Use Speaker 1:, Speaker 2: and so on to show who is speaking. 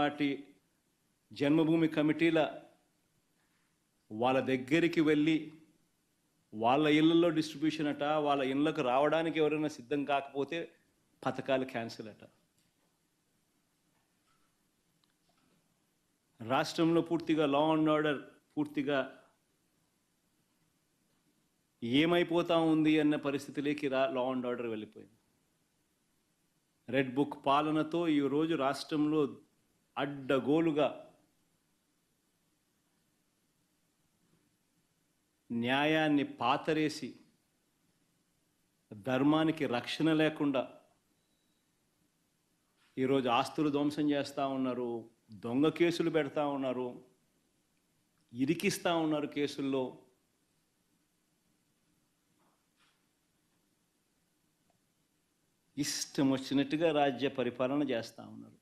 Speaker 1: నాటి జన్మభూమి కమిటీల వాళ్ళ దగ్గరికి వెళ్ళి వాళ్ళ ఇళ్ళల్లో డిస్ట్రిబ్యూషన్ అట, వాళ్ళ ఇళ్ళకు రావడానికి ఎవరైనా సిద్ధం కాకపోతే పథకాలు క్యాన్సిల్ అట. రాష్ట్రంలో పూర్తిగా లా అండ్ ఆర్డర్ పూర్తిగా ఏమైపోతా ఉంది అన్న పరిస్థితిలోకి లా అండ్ ఆర్డర్ వెళ్ళిపోయింది. రెడ్ బుక్ పాలనతో ఈరోజు రాష్ట్రంలో అడ్డగోలుగా న్యాయాన్ని పాతరేసి ధర్మానికి రక్షణ లేకుండా ఈరోజు ఆస్తులు ధ్వంసం చేస్తూ ఉన్నారు, దొంగ కేసులు పెడతా ఉన్నారు, ఇరికిస్తూ ఉన్నారు కేసుల్లో. ఇష్టం వచ్చినట్టుగా రాజ్య పరిపాలన చేస్తూ ఉన్నారు.